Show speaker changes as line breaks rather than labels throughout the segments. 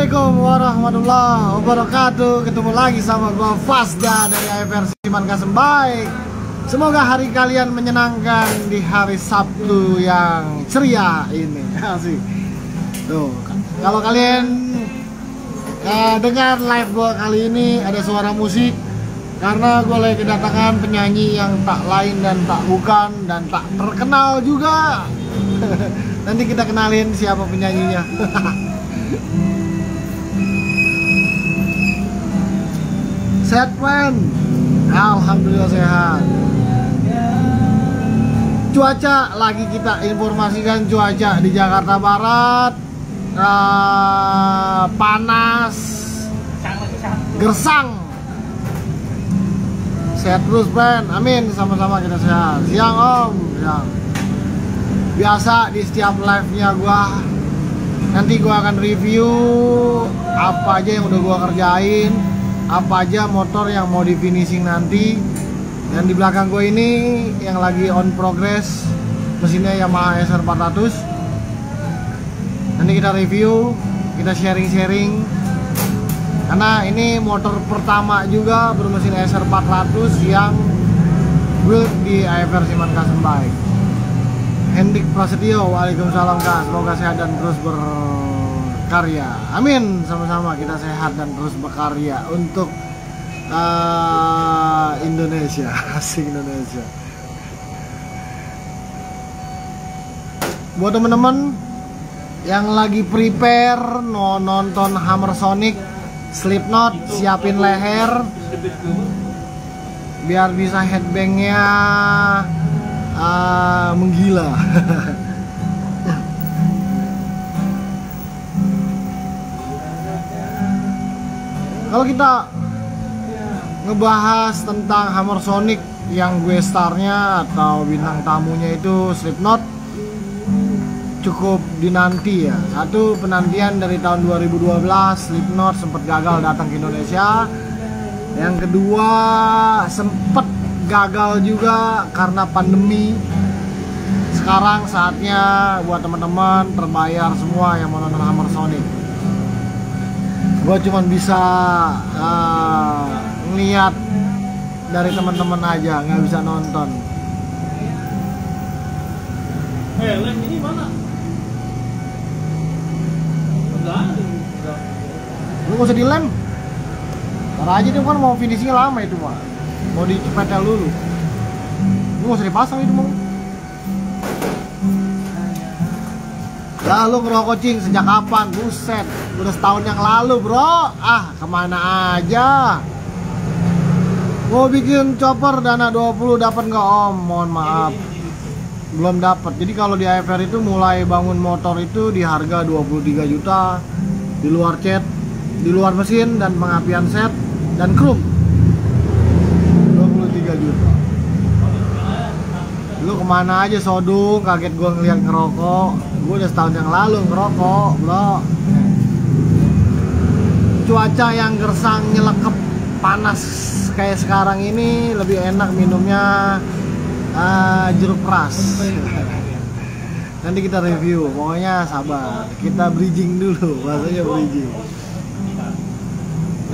Assalamualaikum warahmatullahi wabarakatuh. Ketemu lagi sama gua Fasda dari AFR Siman Kasem Baik. Semoga hari kalian menyenangkan di hari Sabtu yang ceria ini. Asik. Tuh, kalau kalian dengar live gua kali ini ada suara musik karena gue lagi kedatangan penyanyi yang tak lain dan tak bukan dan tak terkenal juga. Nanti kita kenalin siapa penyanyinya. Sehat man, alhamdulillah sehat. Cuaca lagi kita informasikan cuaca di Jakarta Barat panas, gersang. Sehat terus Ben, amin, sama-sama kita sehat. Siang Om, siang. Biasa di setiap live-nya gua nanti gua akan review apa aja yang udah gua kerjain, apa aja motor yang mau di finishing nanti. Dan di belakang gue ini yang lagi on progress mesinnya Yamaha SR 400. Nanti kita review, kita sharing-sharing karena ini motor pertama juga bermesin SR 400 yang build di AFR Siman Kasem Baik. Hendik Prasetyo, waalaikumsalam Kak, semoga sehat dan terus berkarya. Amin, sama-sama kita sehat dan terus berkarya untuk Indonesia, asing Indonesia. Buat temen-temen yang lagi prepare nonton Hammer Sonic, Slipknot, siapin leher biar bisa headbangnya menggila. Kalau kita ngebahas tentang Hammer Sonic yang gue starnya atau bintang tamunya itu Slipknot, cukup dinanti ya. Satu, penantian dari tahun 2012 Slipknot sempat gagal datang ke Indonesia. Yang kedua, sempat gagal juga karena pandemi. Sekarang saatnya buat teman-teman terbayar semua yang mau nonton Hammer Sonic. Gue cuma bisa ngeliat dari teman-teman aja, nggak bisa nonton.
Lem ini mana?
Lu gak usah dilem. Ntar aja dia kan mau finishingnya lama itu mah. Mau dicepetel dulu. Lu gak usah dipasang itu mau. Ya lu ngerokok cing sejak kapan? Buset, udah setahun yang lalu bro. Ah, kemana aja. Mau bikin chopper dana 20 dapat nggak Om? Mohon maaf, belum dapat. Jadi kalau di AFR itu mulai bangun motor itu di harga 23 juta di luar cat, di luar mesin dan pengapian set dan krum 23 juta. Lu kemana aja Sodung? Kaget gua ngeliat ngerokok. Gua udah setahun yang lalu ngerokok bro. Cuaca yang gersang nyelekep panas kayak sekarang ini lebih enak minumnya jeruk keras. Nanti kita review, pokoknya sabar. Kita bridging dulu, bahasanya bridging.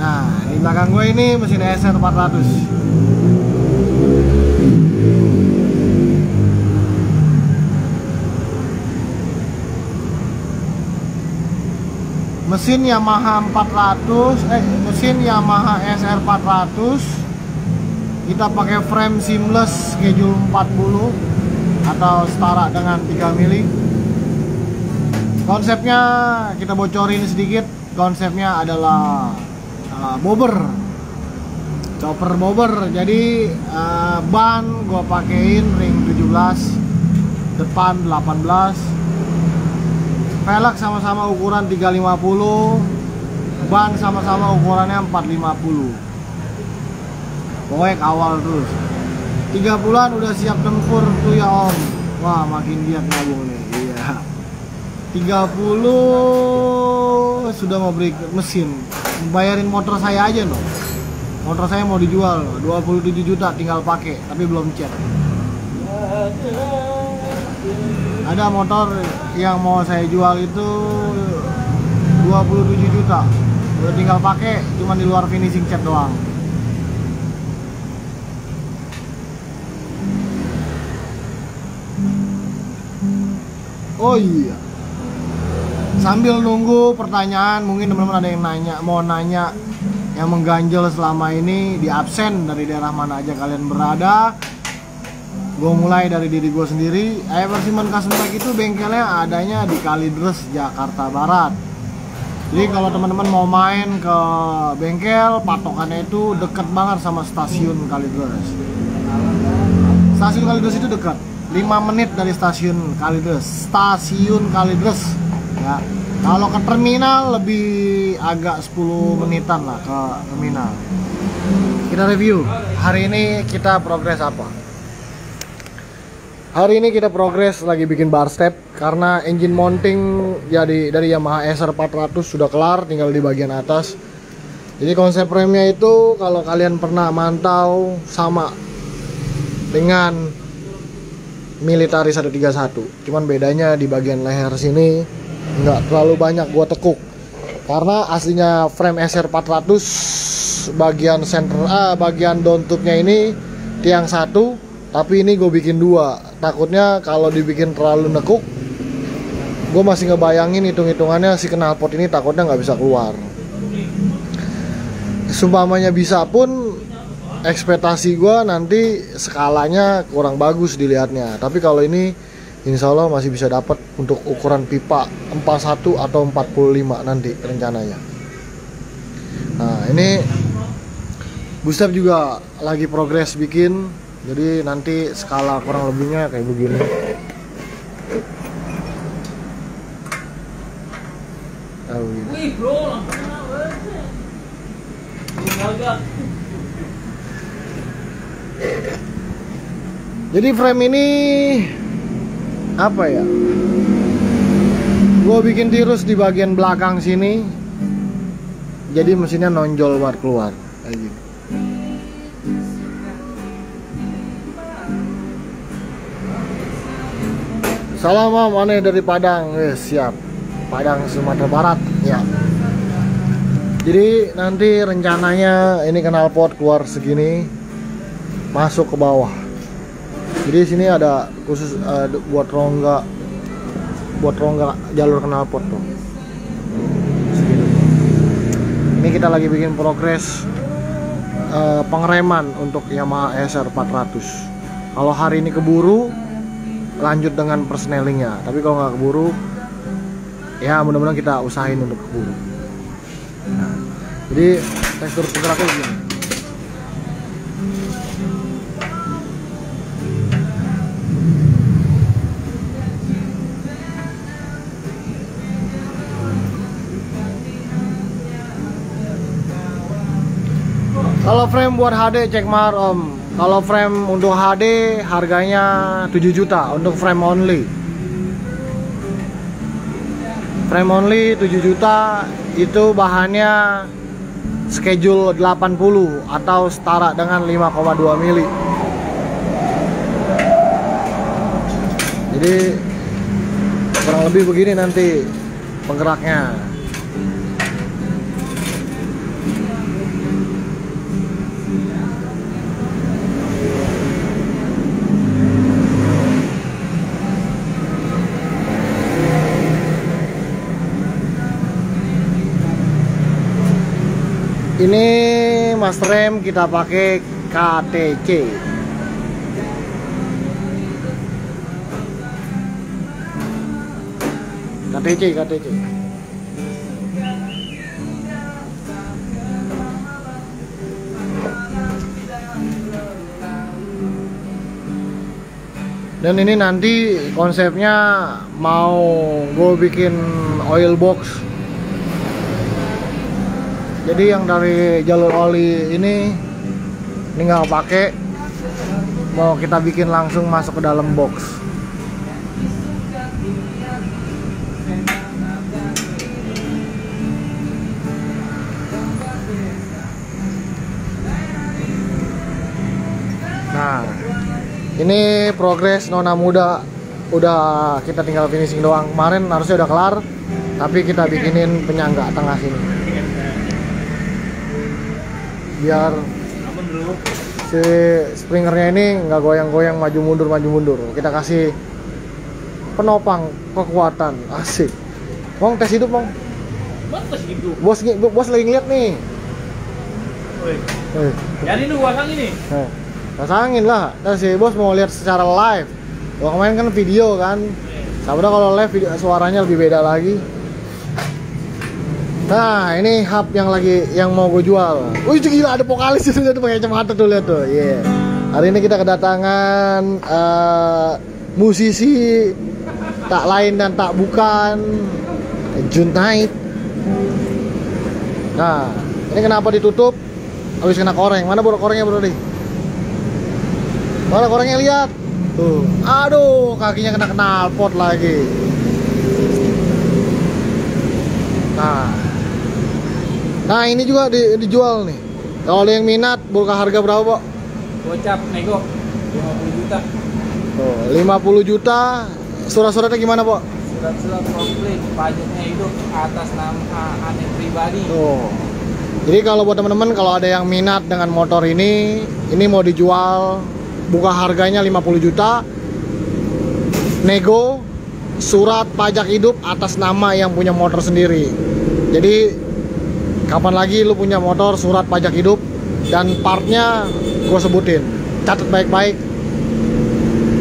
Nah, di belakang gue ini mesin SR 400. Mesin Yamaha 400, mesin Yamaha SR 400. Kita pakai frame seamless schedule 40 atau setara dengan 3 mili. Konsepnya kita bocorin sedikit. Konsepnya adalah bobber, chopper bobber. Jadi ban gua pakein ring 17, depan 18. Velg sama-sama ukuran 350, ban sama-sama ukurannya 450. Pokoknya kawal terus. 3 bulan udah siap tempur tuh ya Om. Wah, makin giat nabung nih. Iya. 30 sudah mau beli mesin. Bayarin motor saya aja no. Motor saya mau dijual 27 juta tinggal pakai, tapi belum cat. Ada motor yang mau saya jual itu 27 juta. Udah tinggal pakai, cuman di luar finishing cat doang. Oh iya, sambil nunggu pertanyaan, mungkin teman-teman ada yang mau nanya yang mengganjal selama ini di absen dari daerah mana aja kalian berada. Gue mulai dari diri gue sendiri. Eversiman Custom Bike itu bengkelnya adanya di Kalideres, Jakarta Barat. Jadi kalau teman-teman mau main ke bengkel, patokannya itu deket banget sama stasiun Kalideres. Stasiun Kalideres itu dekat, 5 menit dari stasiun Kalideres. Ya. Kalau ke terminal lebih agak 10 menitan lah ke terminal. Kita review. Hari ini kita progres apa? Hari ini kita progres lagi bikin bar step karena engine mounting jadi dari Yamaha SR 400 sudah kelar, tinggal di bagian atas. Jadi konsep remnya itu kalau kalian pernah mantau sama dengan Militari 131. Cuman bedanya di bagian leher sini nggak terlalu banyak gua tekuk. Karena aslinya frame SR 400 bagian bagian downtube-nya ini tiang satu, tapi ini gue bikin 2. Takutnya kalau dibikin terlalu nekuk, gue masih ngebayangin hitung-hitungannya si knalpot ini takutnya nggak bisa keluar. Sumpamanya bisa pun ekspektasi gue nanti skalanya kurang bagus dilihatnya. Tapi kalau ini insya Allah masih bisa dapat untuk ukuran pipa 41 atau 45 nanti rencananya. Nah ini booster juga lagi progres bikin. Jadi nanti skala kurang lebihnya kayak begini.
Wih bro,
jadi frame ini apa ya? Gue bikin tirus di bagian belakang sini. Jadi mesinnya nonjol buat keluar kayak gini. Salam Om, aneh dari Padang. Siap. Padang Sumatera Barat. Ya. Jadi nanti rencananya ini knalpot keluar segini, masuk ke bawah. Jadi sini ada khusus buat rongga jalur knalpot tuh. Segini. Ini kita lagi bikin progres pengereman untuk Yamaha SR 400. Kalau hari ini keburu, lanjut dengan persnelingnya. Tapi kalau nggak keburu, ya mudah-mudahan kita usahain untuk keburu. Nah, jadi tekstur penggeraknya begini. Kalau frame buat HD cek mahar Om. Kalau frame untuk HD harganya 7 juta untuk frame only. Frame only 7 juta itu bahannya schedule 80 atau setara dengan 5,2 mili. Jadi kurang lebih begini nanti penggeraknya. Ini master rem kita pakai KTC. KTC. Dan ini nanti konsepnya mau gue bikin oil box. Jadi yang dari jalur oli ini nggak pakai, mau kita bikin langsung masuk ke dalam box. Nah, ini progres Nona Muda udah kita tinggal finishing doang. Kemarin harusnya udah kelar, tapi kita bikinin penyangga tengah sini biar si springernya ini nggak goyang-goyang maju mundur. Kita kasih penopang kekuatan. Asik. Mong tes hidup, Mong. Bos lagi ngeliat nih.
Jadi lu pasang ini.
Pasangin lah. Dan si bos mau lihat secara live. Gua kemarin kan video kan. Sabar kalau live video suaranya lebih beda lagi. Nah, ini hub yang mau gue jual. Wih, gila, ada vokalis itu tuh pakai kacamata tuh, lihat tuh. Iya. Hari ini kita kedatangan musisi tak lain dan tak bukan Junaid. Nah, ini kenapa ditutup? Habis kena koreng. Mana bro korengnya, bro nih? Mana korengnya, lihat. Tuh. Aduh, kakinya kena knalpot lagi. Nah, ini juga dijual nih. Kalau ada yang minat, buka harga berapa, Pak?
Gocap nego 50 juta.
Tuh, 50 juta. Surat-suratnya gimana, Pak?
Surat-surat komplit, pajaknya itu atas nama aneh pribadi.
Tuh. Jadi kalau buat teman-teman, kalau ada yang minat dengan motor ini mau dijual, buka harganya 50 juta. Nego, surat pajak hidup atas nama yang punya motor sendiri. Jadi kapan lagi lu punya motor surat pajak hidup dan partnya gue sebutin, catat baik-baik.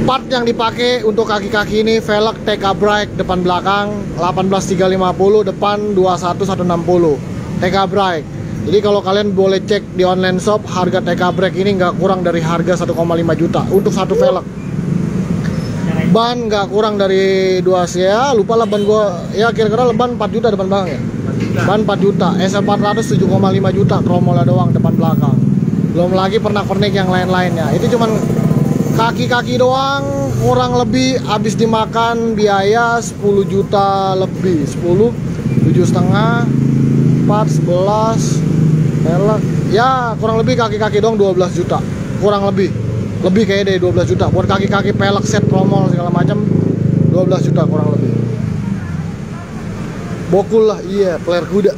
Part yang dipakai untuk kaki-kaki ini velg TK brake depan belakang 18350, depan 21160 TK brake. Jadi kalau kalian boleh cek di online shop, harga TK brake ini nggak kurang dari harga 1,5 juta untuk satu velg. Ban nggak kurang dari 2 ya, lupa lah ban gue ya, kira-kira ban 4 juta depan belakang ya. Ban 4 juta, SL400 7,5 juta kromolnya doang depan belakang. Belum lagi pernak-pernik yang lain-lainnya. Itu cuman kaki-kaki doang, kurang lebih habis dimakan biaya 10 juta lebih. 10, 7,5, 4, 11, pelek. Ya, kurang lebih kaki-kaki doang 12 juta. Kurang lebih. Lebih kayak deh 12 juta. Buat kaki-kaki pelek set kromol segala macam 12 juta kurang lebih. Bokul lah, iya, player kuda.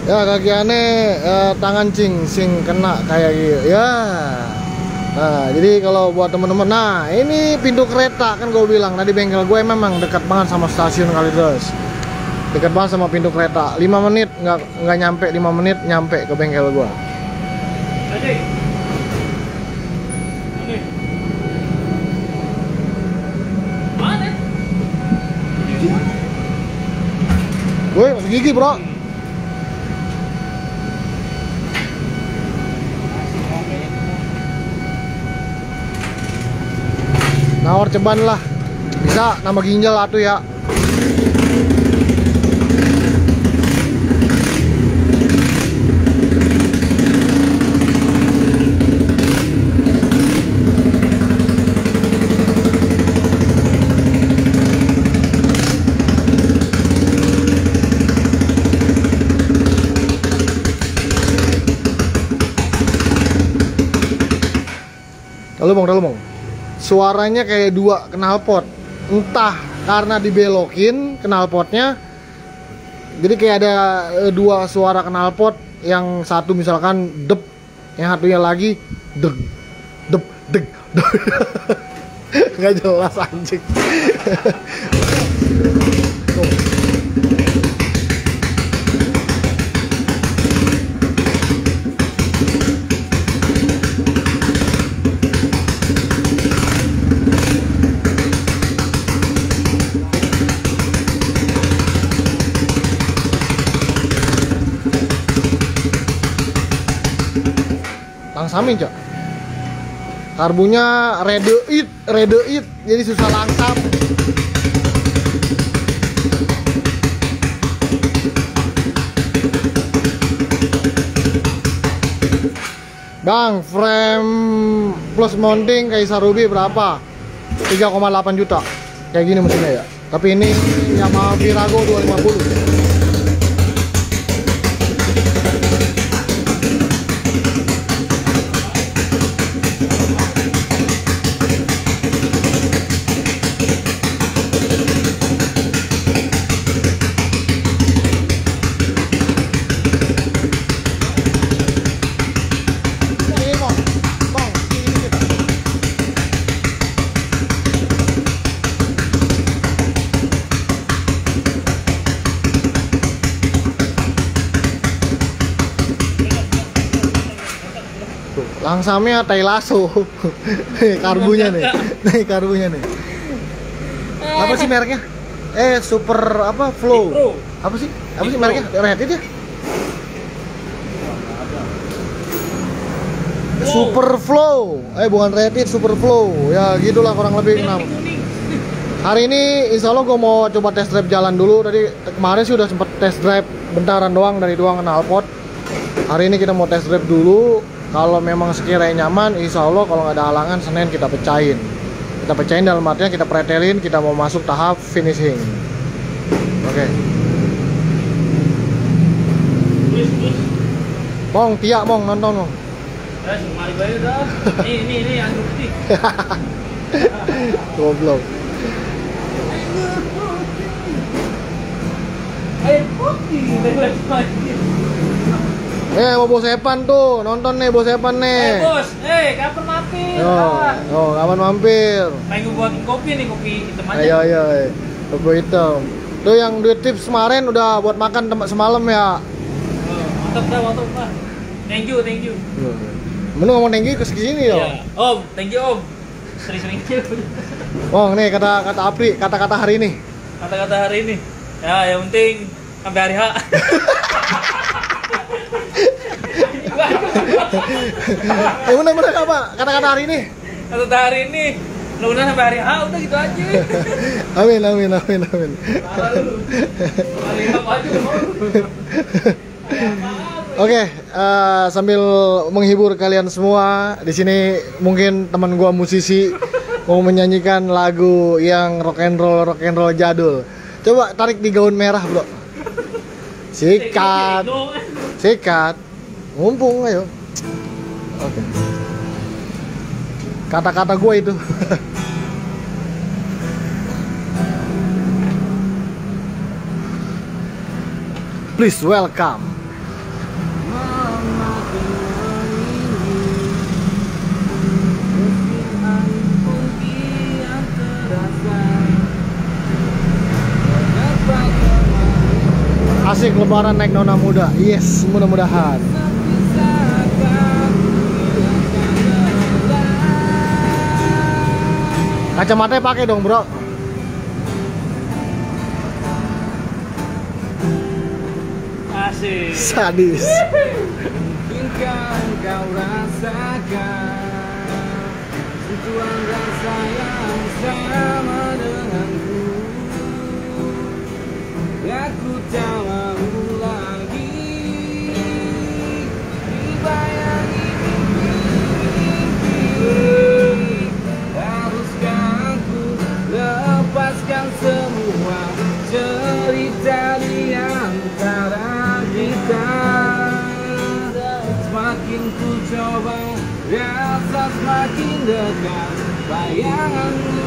Ya kaki aneh, tangan sing kena kayak gitu. Ya. Nah, jadi kalau buat temen-temen, nah ini pintu kereta kan gue bilang tadi, bengkel gue memang dekat banget sama stasiun Kalideres. Dekat banget sama pintu kereta. 5 menit nggak nyampe, 5 menit nyampe ke bengkel gue. Woi, masih gigi, bro. Nawar ceban lah. Bisa nambah ginjal atuh ya. Dalam bang, suaranya kayak 2 knalpot. Entah karena dibelokin knalpotnya, jadi kayak ada 2 suara knalpot. Yang satu misalkan dep, yang satunya lagi deg, dep, deg, deg. Nggak jelas anjing. Langsamin cok, karbunya redeit, jadi susah langsam. Bang, frame plus mounting Kaisar Ruby berapa? 3,8 juta. Kayak gini mesinnya ya. Tapi ini Yamaha Virago 250. Langsamnya tai lasso. Karbunya nih. Nih karbunya nih. Apa sih mereknya? Super apa? Flow.
Pro.
Apa sih? Apa sih mereknya? Rated ya? Super Flow. Bukan Rated, Super Flow. Ya gitulah kurang lebih 6. Hari ini insya Allah gue mau coba test drive jalan dulu. Tadi kemarin sih udah sempet test drive bentaran doang dari doang knalpot. Hari ini kita mau test drive dulu. Kalau memang sekiranya nyaman, insya Allah kalau nggak ada halangan Senin kita pecahin. Kita pecahin dalam artinya kita pretelin, kita mau masuk tahap finishing. Oke. Mong, Tia, Mong, nonton Mong.
Mari bayu dah. Ini yang putih.
Goblok. Mau Bos Epan tuh, nonton nih Bos Epan nih.
Bos, kapan mampir?
Kapan mampir?
Pengen buatin kopi nih, kopi hitam aja.
Ayo, kopi hitam. Tuh yang duit tips kemarin udah buat makan semalam ya.
Mantap dah. Thank you.
Mending ngomong thank you ke sini ya.
Om, thank you Om. Sering-sering.
Oh, nih kata-kata Apri, kata-kata hari ini.
Kata-kata hari ini. Ya, yang penting sampai hari H.
Bener apa? Kata-kata hari ini.
Kata-kata hari ini. Mudah-mudahan sampai hari H udah gitu aja.
Amin.
Hari H aja.
Oke, sambil menghibur kalian semua, di sini mungkin teman gua musisi mau menyanyikan lagu yang rock and roll jadul. Coba tarik di gaun merah, Bro. Sikat. Mumpung ayo. Oke. Kata-kata gua itu. Please welcome. Asik lebaran naik nona muda. Yes, mudah-mudahan. Kacamatanya pakai dong, Bro.
Asik.
Sadis.
Mungkinkah kau rasakan sentuhan rasa yang sama denganku? Aku tak mau lagi dibayangi mimpi. Haruskah aku lepaskan semua cerita di antara kita? Semakin ku coba rasa semakin dekat bayanganmu.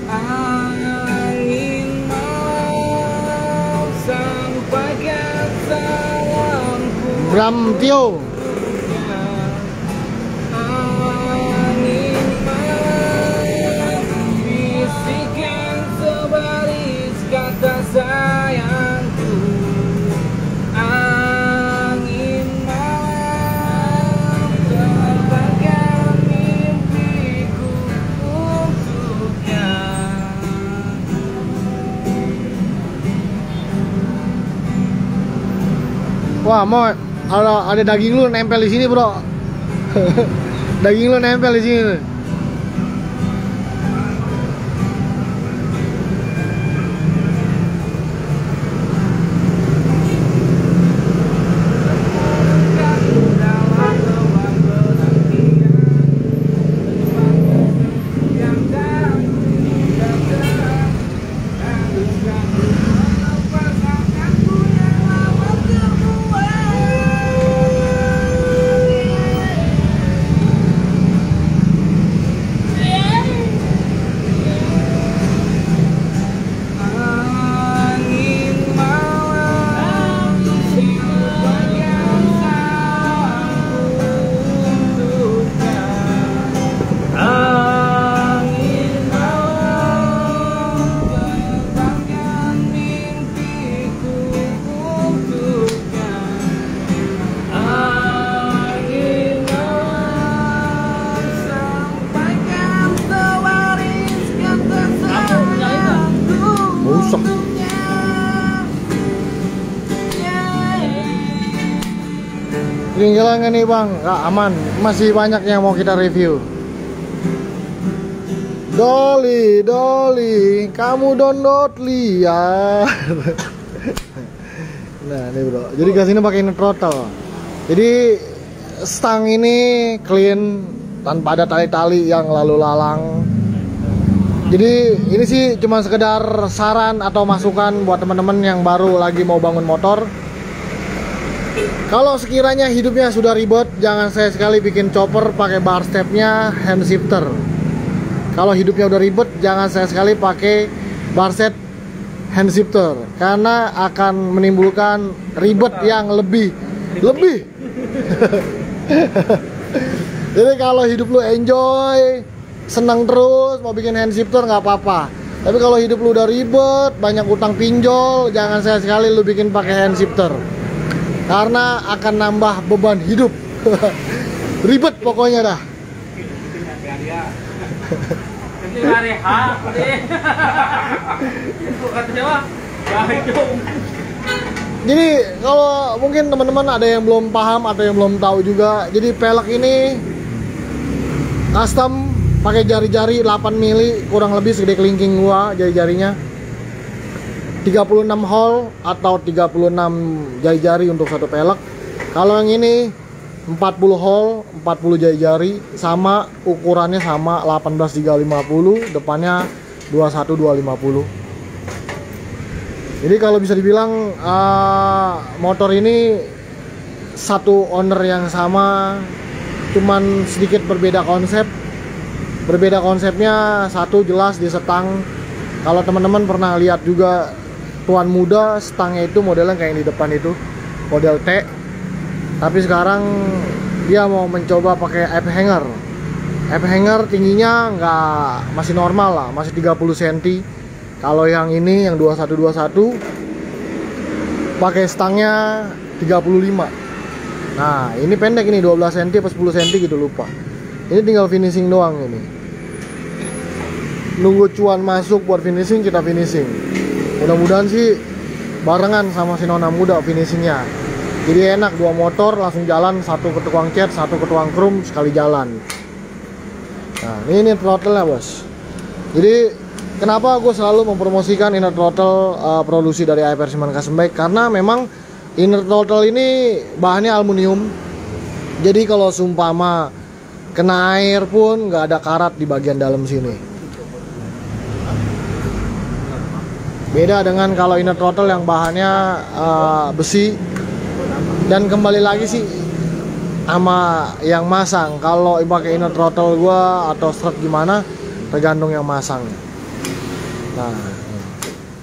Angin malam sampaikan salamku.
Bram Tio.
Angin malam bisikan sebaris kata sayangku. Angin malam terbangkan mimpiku untuknya.
Wah, mau ada daging lu nempel di sini, Bro. Daging lu nempel di sini. Ketinggalan nggak nih bang? Nggak, aman, masih banyak yang mau kita review. Dolly, Dolly, kamu download lihat. Nah ini bro, jadi gas ini pakai inner throttle. Jadi stang ini clean, tanpa ada tali-tali yang lalu lalang. Jadi ini sih cuma sekedar saran atau masukan buat teman-teman yang baru lagi mau bangun motor. Kalau sekiranya hidupnya sudah ribet, jangan sekali bikin chopper pakai bar stepnya hand shifter. Kalau hidupnya udah ribet, jangan sekali pakai bar set hand shifter, karena akan menimbulkan ribet yang lebih. Jadi kalau hidup lu enjoy, senang terus, mau bikin hand shifter nggak apa-apa. Tapi kalau hidup lu udah ribet, banyak utang pinjol, jangan sekali lu bikin pakai hand shifter, karena akan nambah beban hidup. Ribet pokoknya dah. Jadi kalau mungkin teman-teman ada yang belum paham atau yang belum tahu juga, jadi pelek ini custom pakai jari-jari 8 mili, kurang lebih segede kelingking gua jari-jarinya. 36 hole atau 36 jari-jari untuk satu pelek. Kalau yang ini 40 hole, 40 jari-jari, sama ukurannya sama 18-350, depannya 21-250. Jadi kalau bisa dibilang motor ini satu owner yang sama, cuman sedikit berbeda konsep. Berbeda konsepnya, satu jelas di setang. Kalau teman-teman pernah lihat juga Tuan Muda, stangnya itu modelnya kayak yang di depan itu, model T. Tapi sekarang dia mau mencoba pakai app hanger. App hanger tingginya masih normal lah, masih 30 cm. Kalau yang ini yang 2121 pakai stangnya 35. Nah, ini pendek ini 12 cm atau 10 cm gitu, lupa. Ini tinggal finishing doang ini. Nunggu cuan masuk buat finishing, kita finishing. Mudah-mudahan sih barengan sama si Nona Muda finishingnya. Jadi enak, dua motor langsung jalan, satu ke tukang cat, satu ke tukang krum, sekali jalan. Nah ini throttle-nya bos. Jadi kenapa gue selalu mempromosikan inner throttle produksi dari AFR Siman Custom Bike, karena memang inner throttle ini bahannya aluminium. Jadi kalau sumpama kena air pun nggak ada karat di bagian dalam sini. Beda dengan kalau inner throttle yang bahannya besi. Dan kembali lagi sih sama yang masang. Kalau pakai inner throttle gua atau strut gimana, tergantung yang masang. Nah,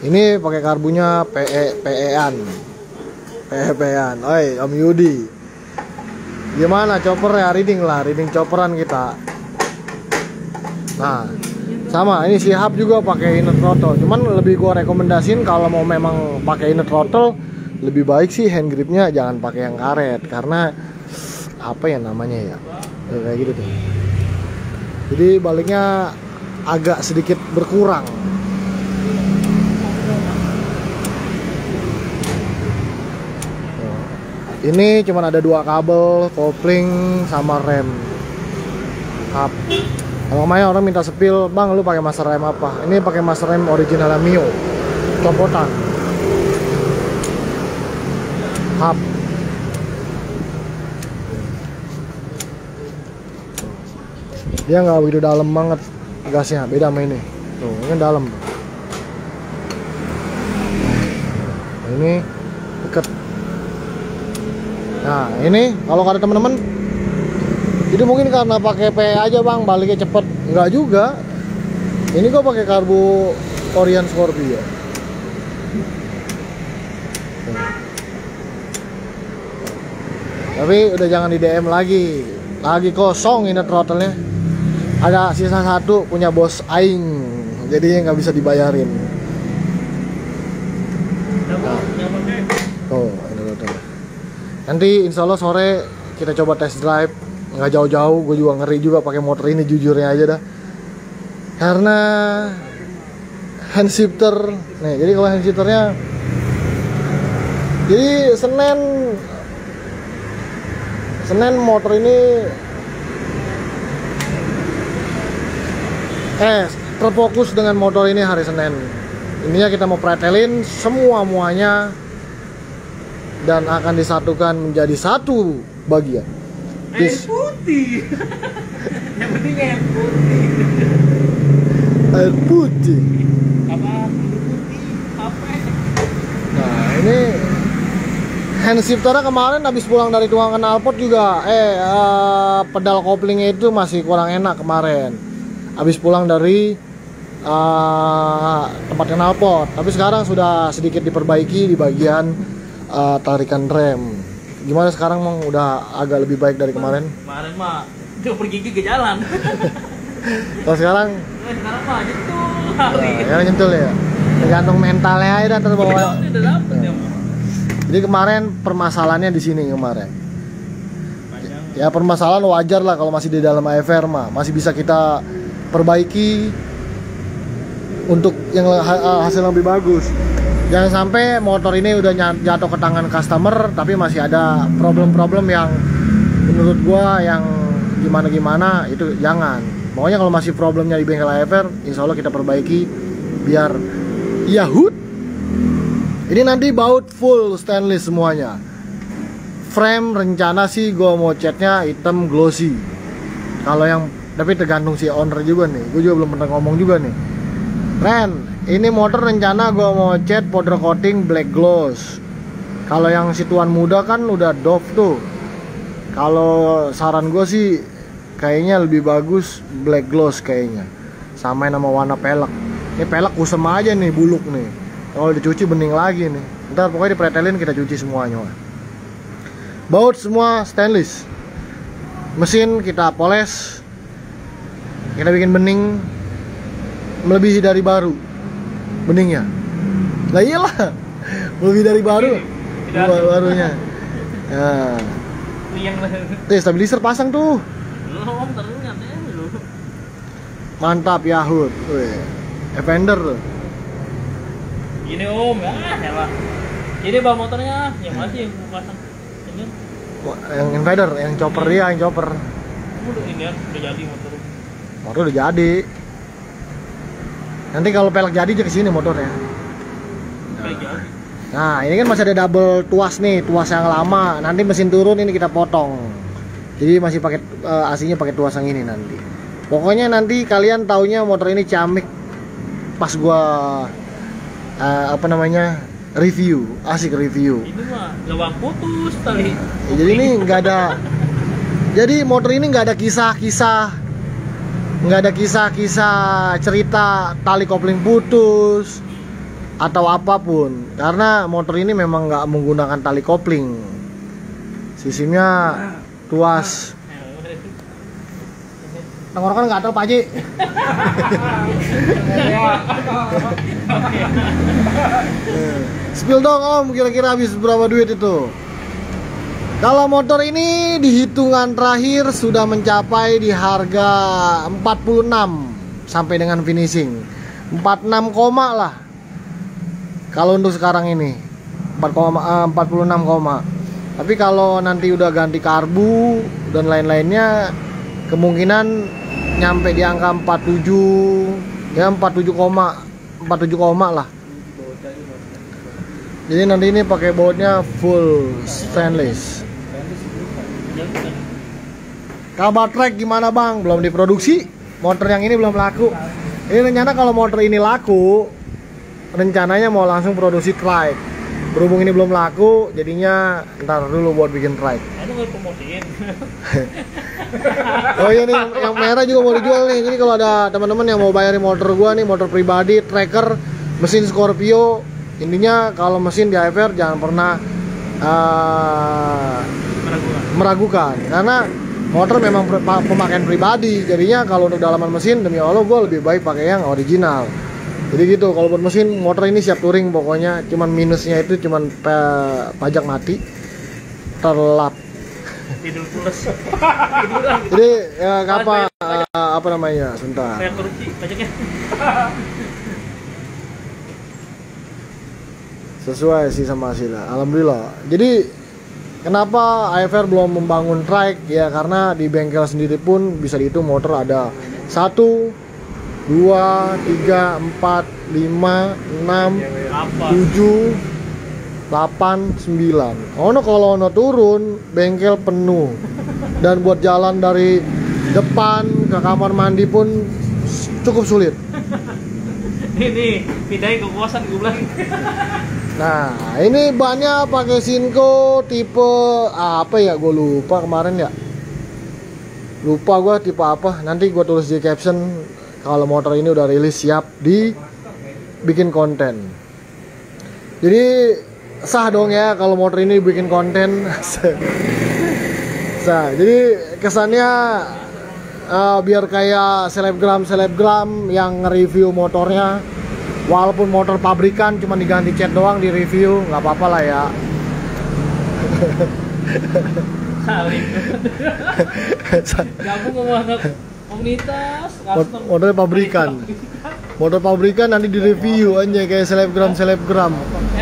ini pakai karbunya PE-an. Oi, Om Yudi. Gimana chopper ya? Reading chopperan kita. Nah, sama ini si hub juga pakai inner throttle. Cuman lebih gua rekomendasiin kalau mau memang pakai inner throttle, lebih baik sih hand gripnya jangan pakai yang karet, karena apa ya namanya ya, kayak gitu tuh. Jadi baliknya agak sedikit berkurang. Ini cuma ada dua kabel, kopling sama rem hub. Kalau kemarin orang minta sepil, bang lu pakai master rem apa? Ini pakai master rem original Mio, copotan. Hub. Dia nggak begitu dalam banget gasnya, beda sama ini. Tuh, ini dalam. Nah, ini deket. Nah, ini kalau kata teman-teman, itu mungkin karena pakai PE aja bang, baliknya cepet. Nggak juga. Ini kok pakai karbu Orion Scorpio. Tapi udah jangan di DM lagi kosong inner throttle-nya. Ada sisa satu punya bos aing, jadi nggak bisa dibayarin. Oh, inner throttle. Nanti insya Allah sore kita coba test drive, nggak jauh-jauh. Gue juga ngeri juga pakai motor ini, jujurnya aja dah. Karena hand shifter, nih. Jadi kalau hand shifternya, jadi Senin Senin motor ini terfokus dengan motor ini hari Senin. Ininya kita mau pretelin muanya dan akan disatukan menjadi satu bagian.
Air putih. Yang penting air putih.
Air putih.
Apa? Putih. Apa?
Nah, ini hand shifternya kemarin habis pulang dari tukang knalpot juga pedal koplingnya itu masih kurang enak kemarin. Habis pulang dari tempat knalpot, tapi sekarang sudah sedikit diperbaiki di bagian tarikan rem. Gimana sekarang Mang? Udah agak lebih baik dari kemarin?
Kemarin mah dia pergi ke jalan.
Kalau sekarang?
Sekarang mah nyentul.
Ya nyentul ya. Tergantung mentalnya aja terbawa.
Udah dapet ya.
Jadi kemarin permasalahannya di sini kemarin. Ya permasalahan wajar lah kalau masih di dalam AFR mah, masih bisa kita perbaiki untuk yang hasil yang lebih bagus. Jangan sampai motor ini udah jatuh ke tangan customer tapi masih ada problem-problem yang menurut gua yang gimana-gimana, itu jangan. Pokoknya kalau masih problemnya di bengkel AFR, insya Allah kita perbaiki biar Yahoo. Ini nanti baut full stainless semuanya. Frame rencana sih gue mau catnya hitam glossy. Kalau yang tapi tergantung si owner juga nih. Gue juga belum pernah ngomong juga nih. Ren, ini motor rencana gue mau cat powder coating black gloss. Kalau yang si tuan muda kan udah Dove tuh. Kalau saran gue sih kayaknya lebih bagus black gloss kayaknya. Samain sama warna pelek. Ini pelek kusem aja nih, buluk nih. Kalau dicuci bening lagi nih. Ntar pokoknya dipretelin kita cuci semuanya. Baut semua stainless. Mesin kita poles. Kita bikin bening melebihi dari baru. Beningnya. Lah iyalah. Melebihi dari baru. Barunya. Nah. Tuh stabilizer pasang tuh. Mantap Yahoo. Defender tuh.
Ini Om, ya Pak. Ini bawa motornya, yang masih yang pasang. Ini.
Yang invader, yang chopper dia, yang chopper.
Ini udah jadi motor.
Motor udah jadi. Nanti kalau pelek jadi aja kesini motornya. Nah, ini kan masih ada double tuas nih, tuas yang lama. Nanti mesin turun ini kita potong. Jadi masih pakai aslinya pakai tuas yang ini nanti. Pokoknya nanti kalian taunya motor ini ciamik pas gua review, asik review.
Ini mah lewat putus tali.
Jadi ini nggak ada. Jadi motor ini nggak ada kisah-kisah, cerita tali kopling putus atau apapun. Karena motor ini memang nggak menggunakan tali kopling. Sistemnya tuas. Tenggorokan nggak tahu Pak Haji. Spill dong Om, kira-kira habis berapa duit itu? Kalau motor ini di hitungan terakhir sudah mencapai di harga 46 sampai dengan finishing 46 lah. Kalau untuk sekarang ini 46 koma. Tapi kalau nanti udah ganti karbu dan lain-lainnya kemungkinan nyampe di angka 47 ya 47 koma lah. Jadi nanti ini pakai bautnya full stainless. Kabar trek gimana Bang? Belum diproduksi. Motor yang ini belum laku. Ini rencana kalau motor ini laku, rencananya mau langsung produksi trike. Berhubung ini belum laku, jadinya ntar dulu buat bikin trike.
Itu nggak promosiin.
Oh iya nih, yang merah juga mau dijual nih. Jadi kalau ada teman-teman yang mau bayarin motor gua nih, motor pribadi, tracker, mesin Scorpio. Intinya kalau mesin di AFR jangan pernah meragukan. Karena motor memang pemakaian pribadi. Jadinya kalau untuk dalaman mesin, demi Allah gua lebih baik pakai yang original. Jadi gitu, kalau buat mesin motor ini siap touring pokoknya. Cuman minusnya itu cuman pajak mati terlap.
Tidur plus.
Jadi ya kapan apa namanya? Sebentar.
Bayar korupsi pajaknya.
Sesuai sih sama hasilnya. Alhamdulillah. Jadi kenapa AFR belum membangun trike? Ya karena di bengkel sendiri pun bisa dihitung motor ada 1, 2, 3, 4, 5, 6, 7, 8, 9. Kalau ono turun bengkel penuh. Dan buat jalan dari depan ke kamar mandi pun cukup sulit.
Ini pindahin ke kosan gue bilang.
Nah, ini bannya pakai Sinco tipe apa ya? Gue lupa kemarin ya. Lupa gue tipe apa. Nanti gue tulis di caption kalau motor ini udah rilis siap dibikin konten. Jadi sah dong ya kalau motor ini bikin konten. Sah. Jadi kesannya biar kayak selebgram yang nge-review motornya. Walaupun motor pabrikan cuma diganti cat doang di review, nggak apa-apa lah ya.
Gabung sama komunitas
motor pabrikan. Motor pabrikan nanti di review aja kayak selebgram.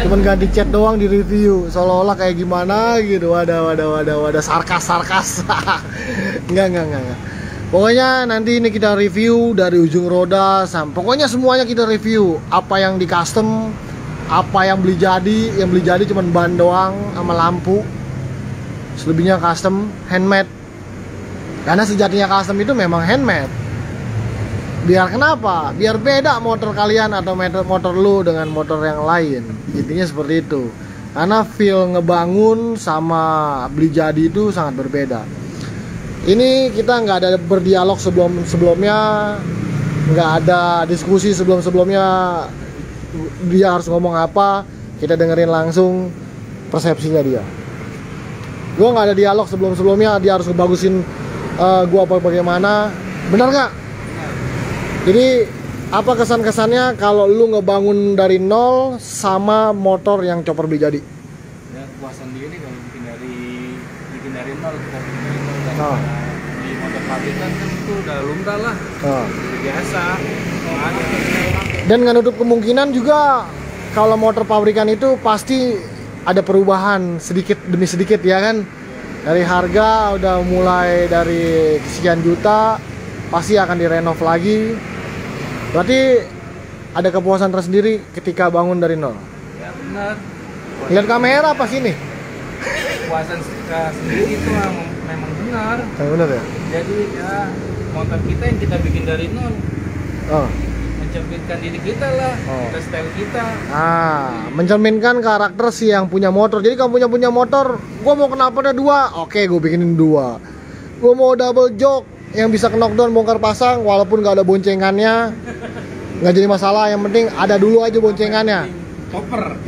Cuman ganti cat doang di review, seolah-olah kayak gimana gitu. Wadah sarkas. Enggak. Pokoknya nanti ini kita review dari ujung roda sampai pokoknya semuanya kita review. Apa yang di custom, apa yang beli jadi. Yang beli jadi cuman ban doang sama lampu. Selebihnya custom, handmade. Karena sejatinya custom itu memang handmade. Biar kenapa? Biar beda motor kalian atau motor lu dengan motor yang lain. Intinya seperti itu. Karena feel ngebangun sama beli jadi itu sangat berbeda. Ini kita nggak ada berdialog sebelumnya, nggak ada diskusi sebelumnya dia harus ngomong apa, kita dengerin langsung persepsinya dia. Gue nggak ada dialog sebelumnya, dia harus ngebagusin gue apa bagaimana, benar nggak? Jadi apa kesan-kesannya kalau lu ngebangun dari nol sama motor yang chopper beli jadi?
Ya kepuasan diri kalau bikin dari nol kita bikin dari nol dan di motor pabrikan kan itu udah lumrah lah, udah biasa.
Dan nggak nutup kemungkinan juga kalau motor pabrikan itu pasti ada perubahan sedikit demi sedikit ya kan. Dari harga udah mulai dari sekian juta pasti akan direnov lagi. Berarti ada kepuasan tersendiri ketika bangun dari nol.
Ya benar.
Lihat kamera pas ini.
Kepuasan sendiri itu memang benar.
Benar ya.
Jadi ya motor kita yang kita bikin dari nol. Mencerminkan diri kita lah, kita style kita.
Mencerminkan karakter si yang punya motor. Jadi kamu punya motor, gue mau knalpotnya 2, oke gue bikinin 2. Gue mau double jok yang bisa knockdown bongkar pasang, walaupun gak ada boncengannya, nggak jadi masalah. Yang penting ada dulu aja boncengannya.
Koper.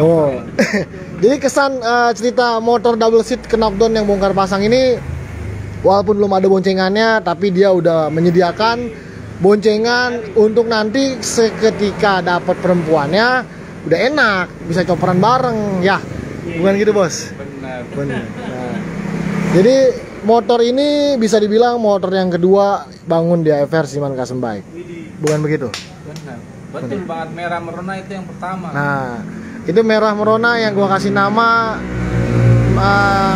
Jadi kesan cerita motor double seat knockdown yang bongkar pasang ini, walaupun belum ada boncengannya, tapi dia udah menyediakan boncengan untuk nanti seketika dapat perempuannya udah enak, bisa coperan bareng ya, bukan gitu bos? Benar. Nah, jadi motor ini bisa dibilang motor yang kedua bangun di AFR Siman Custom Bike, bukan begitu?
Betul banget, merah merona itu yang pertama.
Nah, itu merah merona yang gua kasih nama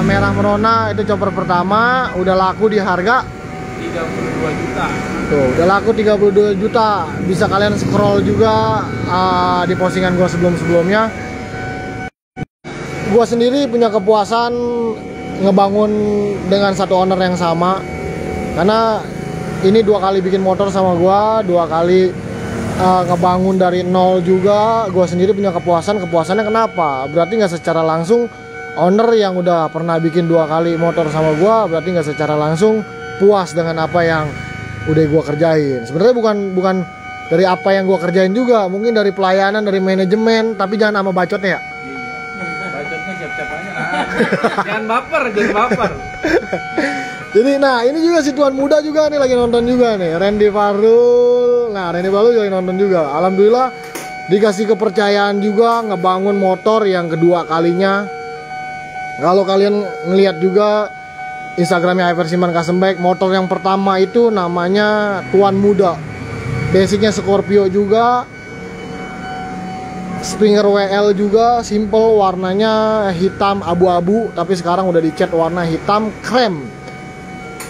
merah merona, itu chopper pertama, udah laku di harga
32 juta.
Tuh, udah laku 32 juta. Bisa kalian scroll juga di postingan gua sebelumnya. Gua sendiri punya kepuasan ngebangun dengan satu owner yang sama. Karena ini 2 kali bikin motor sama gua, 2 kali ngebangun dari nol juga. Gua sendiri punya kepuasan. Kepuasannya kenapa? Berarti nggak secara langsung owner yang udah pernah bikin 2 kali motor sama gua, berarti nggak secara langsung puas dengan apa yang udah gua kerjain. Sebenarnya bukan dari apa yang gua kerjain juga, mungkin dari pelayanan, dari manajemen, tapi jangan sama bacotnya ya.
Bacotnya siap-siap aja. Jangan baper.
Jadi nah ini juga si tuan muda juga nih lagi nonton juga nih, Randy Farul. Nah Randy Farul lagi nonton juga. Alhamdulillah dikasih kepercayaan juga ngebangun motor yang kedua kalinya. Kalau kalian ngelihat juga Instagramnya AFR Siman Custom Bike, motor yang pertama itu namanya Tuan Muda. Basicnya Scorpio juga. Springer WL juga simple, warnanya hitam abu-abu, tapi sekarang udah dicat warna hitam krem.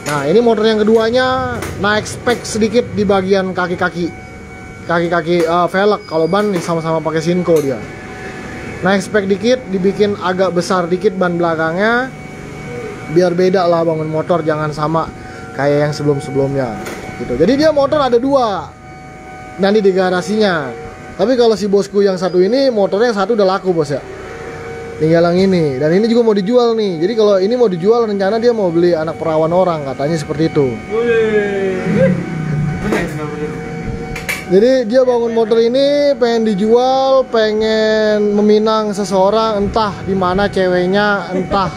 Nah ini motor yang keduanya naik spek sedikit di bagian kaki-kaki velg. Kalau ban sama-sama pakai Sinco dia. Naik spek dikit, dibikin agak besar dikit ban belakangnya, biar beda lah bangun motor, jangan sama kayak yang sebelum-sebelumnya gitu. Jadi dia motor ada dua nanti di garasinya. Tapi kalau si bosku yang satu ini, motornya yang satu udah laku bos ya, tinggal yang ini. Dan ini juga mau dijual nih. Jadi kalau ini mau dijual, rencana dia mau beli anak perawan orang, katanya seperti itu. Jadi dia bangun motor ini pengen dijual, pengen meminang seseorang, entah di mana ceweknya, entah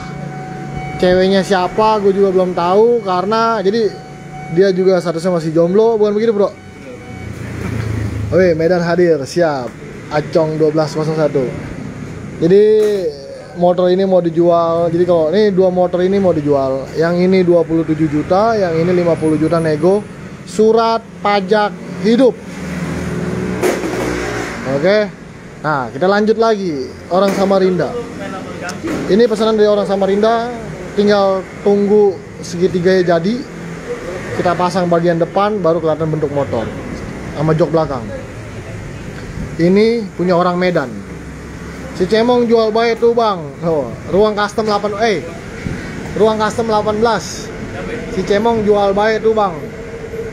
ceweknya siapa, gue juga belum tahu. Karena jadi dia juga statusnya masih jomblo, bukan begitu bro? Oke, Medan hadir, siap. Acong 1201. Jadi motor ini mau dijual. Jadi kalau ini dua motor ini mau dijual. Yang ini 27 juta, yang ini 50 juta nego. Surat pajak hidup. Oke. Nah, kita lanjut lagi. Orang Samarinda. Ini pesanan dari orang Samarinda. Tinggal tunggu segitiganya jadi. Kita pasang bagian depan, baru kelihatan bentuk motor sama jok belakang. Ini punya orang Medan. Si Cemong jual baik tuh bang. Oh, ruang custom 18. Ruang custom 18. Si Cemong jual baik tuh bang.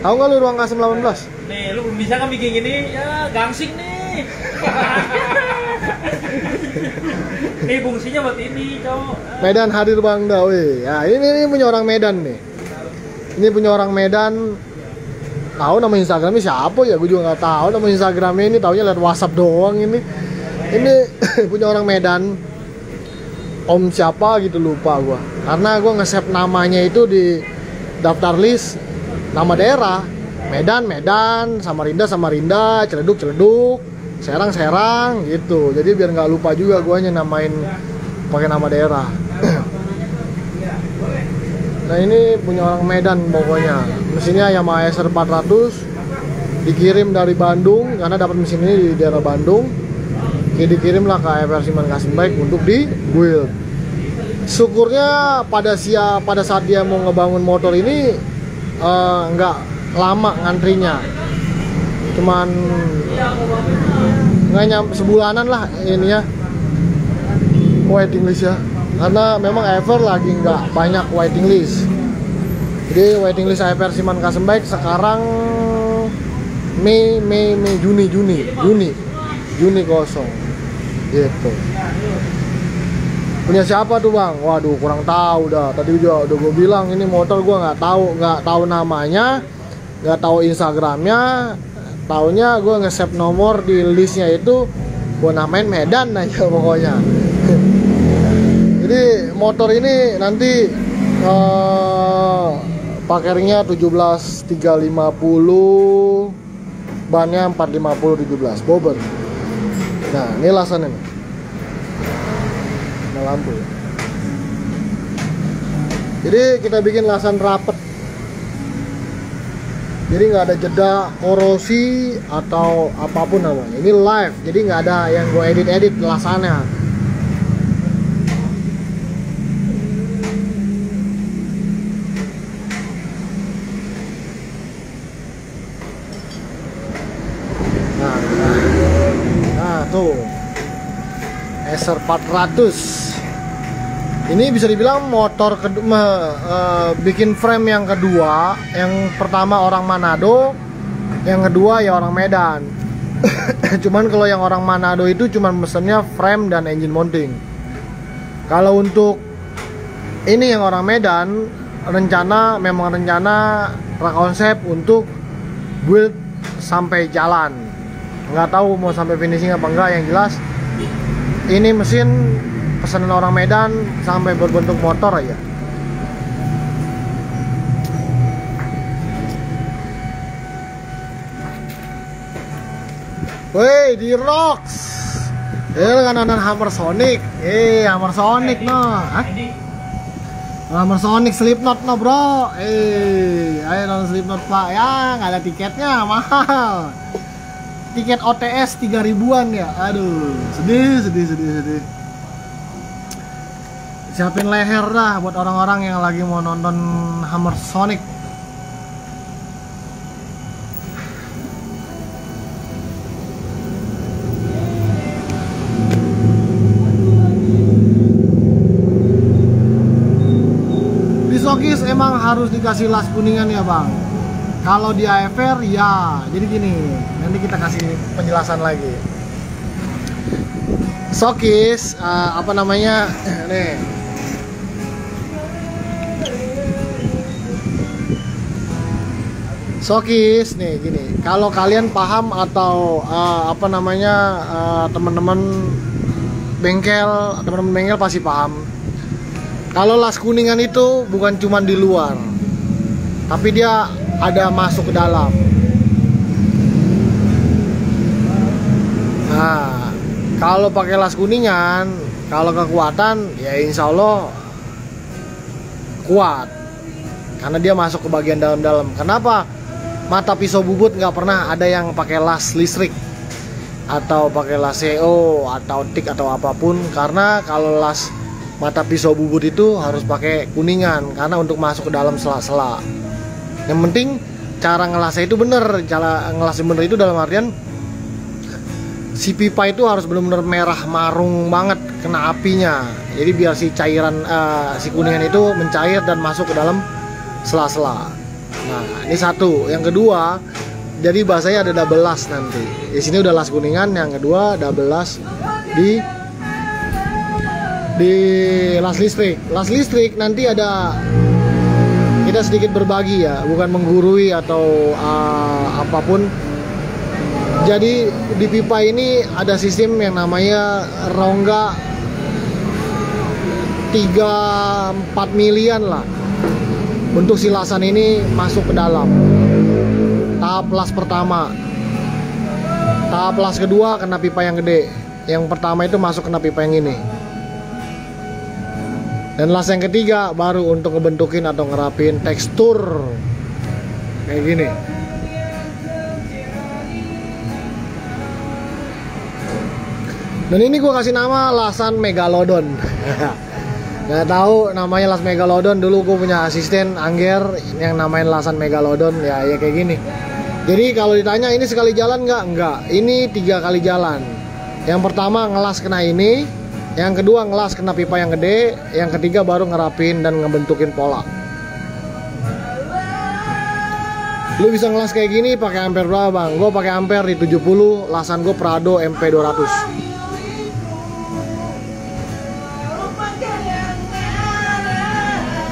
Tahu nggak lu ruang custom 18?
Nih, lu belum bisa kan bikin gini? Ya, gangsing nih. Nih fungsinya buat ini, cowok.
Medan hadir bang dah, weh. Ya, ini punya orang Medan nih. Ini punya orang Medan. Tahu nama Instagramnya siapa ya? Gue juga nggak tahu nama Instagramnya ini. Taunya lihat WhatsApp doang ini. Ini punya orang Medan. Om siapa gitu lupa gue. Karena gue nge-save namanya itu di daftar list nama daerah. Medan, Samarinda, Ciledug, Serang gitu. Jadi biar nggak lupa juga gue namain pakai nama daerah. Nah ini punya orang Medan pokoknya. Mesinnya Yamaha SR 400, dikirim dari Bandung karena dapat mesin ini di daerah Bandung. Dikirimlah ke AFR Siman Kasembaik untuk di build. Syukurnya pada saat dia mau ngebangun motor ini nggak lama ngantrinya, cuman nggak nyampe sebulanan lah ini ya waiting list ya. Karena memang AFR lagi nggak banyak waiting list. Jadi waiting list AFR Siman Kasembaik sekarang Juni kosong gitu. Punya siapa tuh bang? Waduh kurang tahu dah. Tadi udah gue bilang ini motor gue nggak tahu namanya, nggak tahu Instagramnya. Taunya gue nge-save nomor di listnya itu gue namain Medan aja pokoknya. Jadi motor ini nanti pakai ringnya 17 350, bannya 450 17 bobber. Nah ini lasannya nih. Nah, lampu ya. Jadi kita bikin lasan rapet. Jadi nggak ada jeda korosi atau apapun namanya. Ini live, jadi nggak ada yang gue edit lasannya. Tuh SR 400 ini bisa dibilang motor bikin frame yang kedua. Yang pertama orang Manado, yang kedua ya orang Medan. Cuman kalau yang orang Manado itu cuman mesennya frame dan engine mounting. Kalau untuk ini yang orang Medan memang rencana prakonsep untuk build sampai jalan. Nggak tahu mau sampai finishing apa enggak. Yang jelas ini mesin pesanan orang Medan sampai berbentuk motor aja. Woi di Rocks dengan Hammer Sonic. Hammer Sonic no. Hammer Sonic Slipknot no bro. Ayo nonton Slipknot pak ya, nggak ada tiketnya mahal. tiket OTS 3.000-an ya. Aduh, sedih. Siapin leher dah buat orang-orang yang lagi mau nonton Hammer Sonic. Di Showcase emang harus dikasih las kuningan ya bang. Kalau di AFR ya, jadi gini, nanti kita kasih penjelasan lagi. Showcase apa namanya nih, Showcase nih gini. Kalau kalian paham atau apa namanya teman-teman bengkel pasti paham. Kalau las kuningan itu bukan cuma di luar, tapi dia ada masuk ke dalam. Nah, kalau pakai las kuningan, kalau kekuatan ya insya Allah kuat, karena dia masuk ke bagian dalam-dalam. Kenapa mata pisau bubut nggak pernah ada yang pakai las listrik atau pakai las CO atau tik atau apapun? Karena kalau las mata pisau bubut itu harus pakai kuningan, karena untuk masuk ke dalam sela-sela. Yang penting cara ngelasnya itu bener. Cara ngelasnya bener itu dalam artian si pipa itu harus bener-bener merah marung banget kena apinya. Jadi biar si cairan si kuningan itu mencair dan masuk ke dalam sela-sela. Nah, ini satu. Yang kedua, jadi bahasanya ada double las nanti. Di sini udah las kuningan, yang kedua double las di las listrik. Las listrik nanti ada, kita sedikit berbagi ya, bukan menggurui atau apapun. Jadi di pipa ini ada sistem yang namanya rongga 3-4 milian lah untuk silasan ini masuk ke dalam. Tahap las pertama, tahap las kedua kena pipa yang gede. Yang pertama itu masuk kena pipa yang ini. Dan las yang ketiga baru untuk ngebentukin atau ngerapin tekstur kayak gini. Dan ini gue kasih nama lasan Megalodon. Nggak tahu namanya las Megalodon. Dulu gue punya asisten Angger yang namain lasan Megalodon. Ya kayak gini. Jadi kalau ditanya ini sekali jalan nggak? Nggak. Ini 3 kali jalan. Yang pertama ngelas kena ini. Yang kedua ngelas kena pipa yang gede. Yang ketiga baru ngerapin dan ngebentukin pola. Lu bisa ngelas kayak gini pakai ampere berapa bang? Gue pakai ampere di 70. Lasan gue Prado MP200.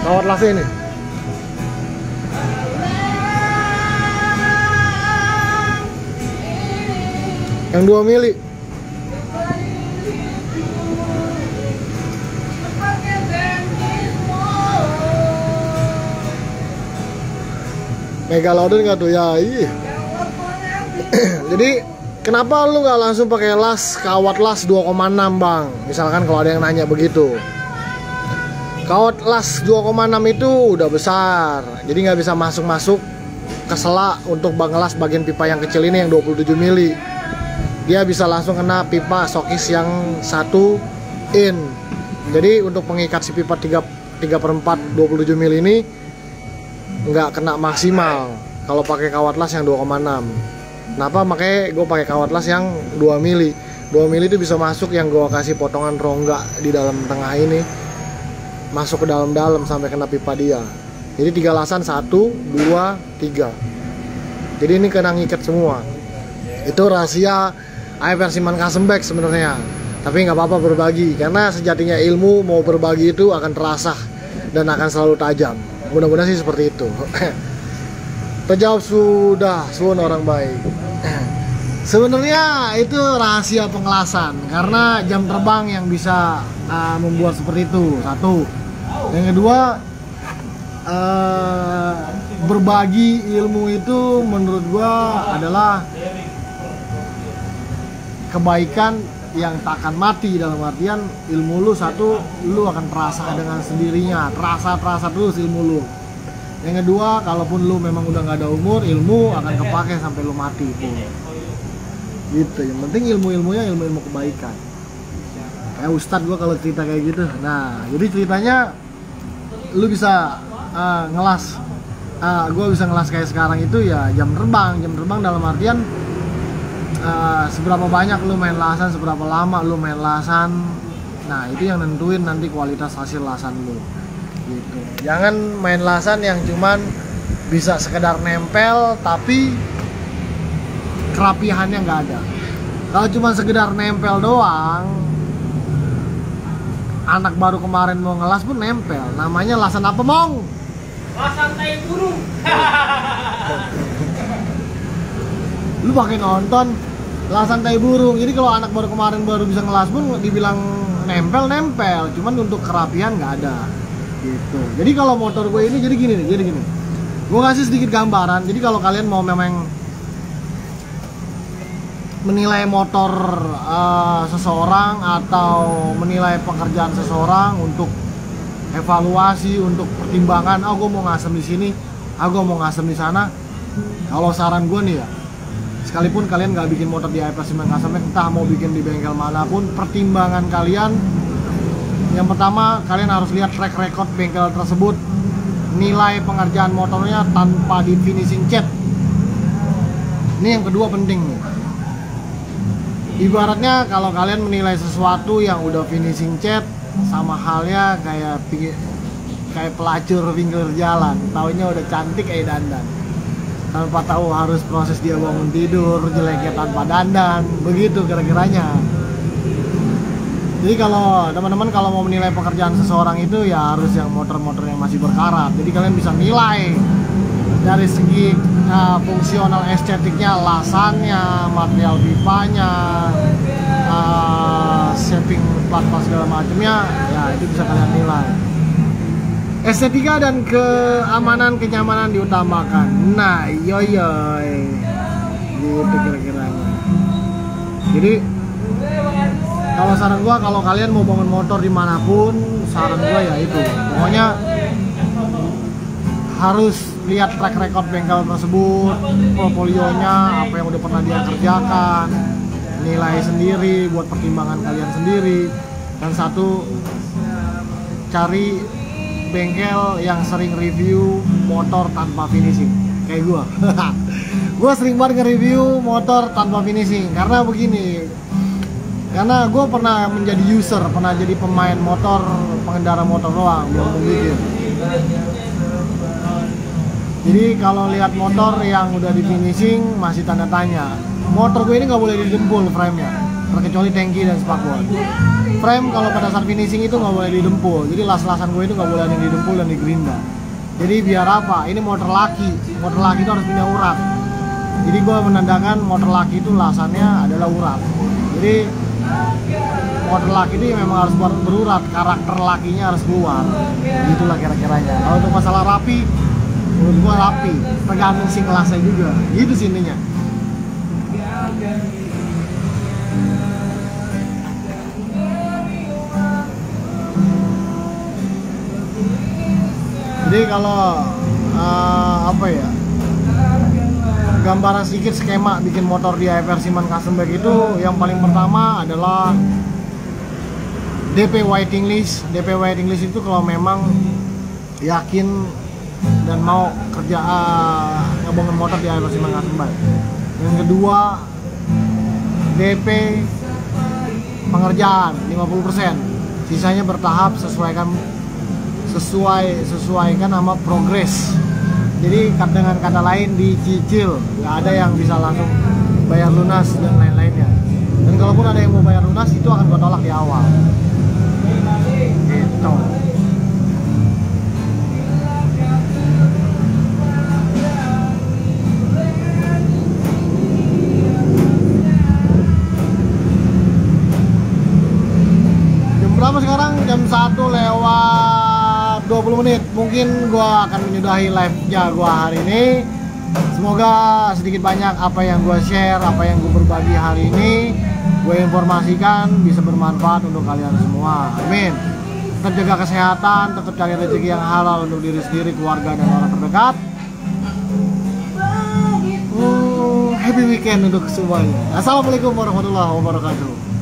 Kawat lasnya ini. Yang 2 mili. Megalodon nggak tuh ya? Iya. Jadi kenapa lu nggak langsung pakai las kawat las 2,6 bang? Misalkan kalau ada yang nanya begitu. Kawat las 2,6 itu udah besar, jadi nggak bisa masuk ke sela untuk ngelas bagian pipa yang kecil ini yang 27 mili. Dia bisa langsung kena pipa Showcase yang 1 in. Jadi untuk pengikat si pipa 3/4 27 mili ini nggak kena maksimal kalau pakai kawat las yang 2,6. Kenapa? Makanya gue pakai kawat las yang 2 mili. 2 mili itu bisa masuk yang gue kasih potongan rongga di dalam tengah ini, masuk ke dalam-dalam sampai kena pipa dia. Jadi 3 lasan 1, 2, 3. Jadi ini kena ngikat semua. Itu rahasia AFR Siman Kasembek sebenarnya. Tapi nggak apa-apa berbagi, karena sejatinya ilmu mau berbagi itu akan terasa dan akan selalu tajam. Mudah-mudahan sih seperti itu. Terjawab sudah, suun orang baik. Sebenarnya itu rahasia pengelasan, karena jam terbang yang bisa membuat seperti itu. Satu. Yang kedua, berbagi ilmu itu menurut gua adalah kebaikan yang tak akan mati. Dalam artian ilmu lu satu, lu akan terasa dengan sendirinya, terasa terus ilmu lu. Yang kedua, kalaupun lu memang udah nggak ada umur, ilmu akan kepake sampai lu mati pun. gitu. Yang penting ilmu-ilmunya ilmu kebaikan. Kayak Ustadz gue kalau cerita kayak gitu. Nah, jadi ceritanya lu bisa ngelas. Gue bisa ngelas kayak sekarang itu ya jam terbang dalam artian seberapa banyak lu main lasan, seberapa lama lu main lasan. Nah, itu yang nentuin nanti kualitas hasil lasan lu. Gitu. Jangan main lasan yang cuman bisa sekedar nempel tapi kerapihannya nggak ada. Kalau cuma sekedar nempel doang, anak baru kemarin mau ngelas pun nempel. Namanya lasan apa, Mong?
Lasan tai burung.
Lu pakai nonton lasan tai burung. Jadi kalau anak baru kemarin baru bisa ngelas pun dibilang nempel, cuman untuk kerapihan nggak ada. Gitu. Jadi kalau motor gue ini jadi gini. Gue kasih sedikit gambaran. Jadi kalau kalian mau memang menilai motor seseorang atau menilai pekerjaan seseorang untuk evaluasi, untuk pertimbangan, gue mau ngasem di sini, gue mau ngasem di sana. Kalau saran gue nih ya, sekalipun kalian nggak bikin motor di IPS ngasem, entah mau bikin di bengkel manapun, pertimbangan kalian yang pertama kalian harus lihat track record bengkel tersebut, nilai pengerjaan motornya tanpa di finishing cat. Ini yang kedua penting nih. Ibaratnya kalau kalian menilai sesuatu yang udah finishing cat, sama halnya kayak pelacur pinggir jalan, taunya udah cantik kayak dandan, tanpa tahu harus proses dia bangun tidur, jeleknya tanpa dandan, begitu kira-kiranya. Jadi kalau teman-teman kalau mau menilai pekerjaan seseorang itu ya harus yang motor-motor yang masih berkarat. Jadi kalian bisa nilai dari segi fungsional estetiknya, lasannya, material pipanya, shaping plat-plat segala macamnya, ya itu bisa kalian nilai. Estetika dan keamanan, kenyamanan diutamakan. Nah, yoyoy, gitu kira-kiranya. Jadi kalau saran gua, kalau kalian mau bangun motor dimanapun, saran gua ya itu, pokoknya harus lihat track record bengkel tersebut, portfolionya, apa yang udah pernah dia kerjakan, nilai sendiri buat pertimbangan kalian sendiri. Dan satu, cari bengkel yang sering review motor tanpa finishing kayak gua. Gua sering banget nge-review motor tanpa finishing karena begini, karena gue pernah menjadi user, pernah jadi pemain motor, pengendara motor doang, belum bikin. Jadi kalau lihat motor yang udah di finishing masih tanda tanya. Motor gue ini nggak boleh didempul frame-nya, terkecuali tangki dan spakbor. Frame kalau pada saat finishing itu nggak boleh didempul. Jadi las-lasan gue itu nggak boleh ada yang didempul dan digerinda. Jadi biar apa? Ini motor laki itu harus punya urat. Jadi gue menandakan motor laki itu lasannya adalah urat. Jadi motor laki itu memang harus berurat, karakter lakinya harus keluar. Itulah kira-kiranya. Kalau untuk masalah rapi, menurut gua rapi, tergantung si kelasnya juga. Gitu sih intinya. Jadi kalau apa ya, gambaran sedikit skema bikin motor di IFR Siman Custom Bike itu, yang paling pertama adalah DP waiting list. DP waiting list itu kalau memang yakin dan mau kerja ngebangun motor di IFR Siman Custom Bike. Yang kedua, DP pengerjaan 50%, sisanya bertahap, sesuaikan sama progres. Jadi dengan kata lain dicicil, nggak ada yang bisa langsung bayar lunas dan lain-lainnya. Dan kalaupun ada yang mau bayar lunas, itu akan gue tolak di awal. Gitu. Jam berapa sekarang? Jam 1:20. Mungkin gua akan menyudahi live-nya gua hari ini. Semoga sedikit banyak apa yang gua share, apa yang gua berbagi hari ini, gua informasikan bisa bermanfaat untuk kalian semua. Amin. Tetap jaga kesehatan, tetap cari rezeki yang halal untuk diri sendiri, keluarga, dan orang terdekat. happy weekend untuk semuanya. Assalamualaikum warahmatullahi wabarakatuh.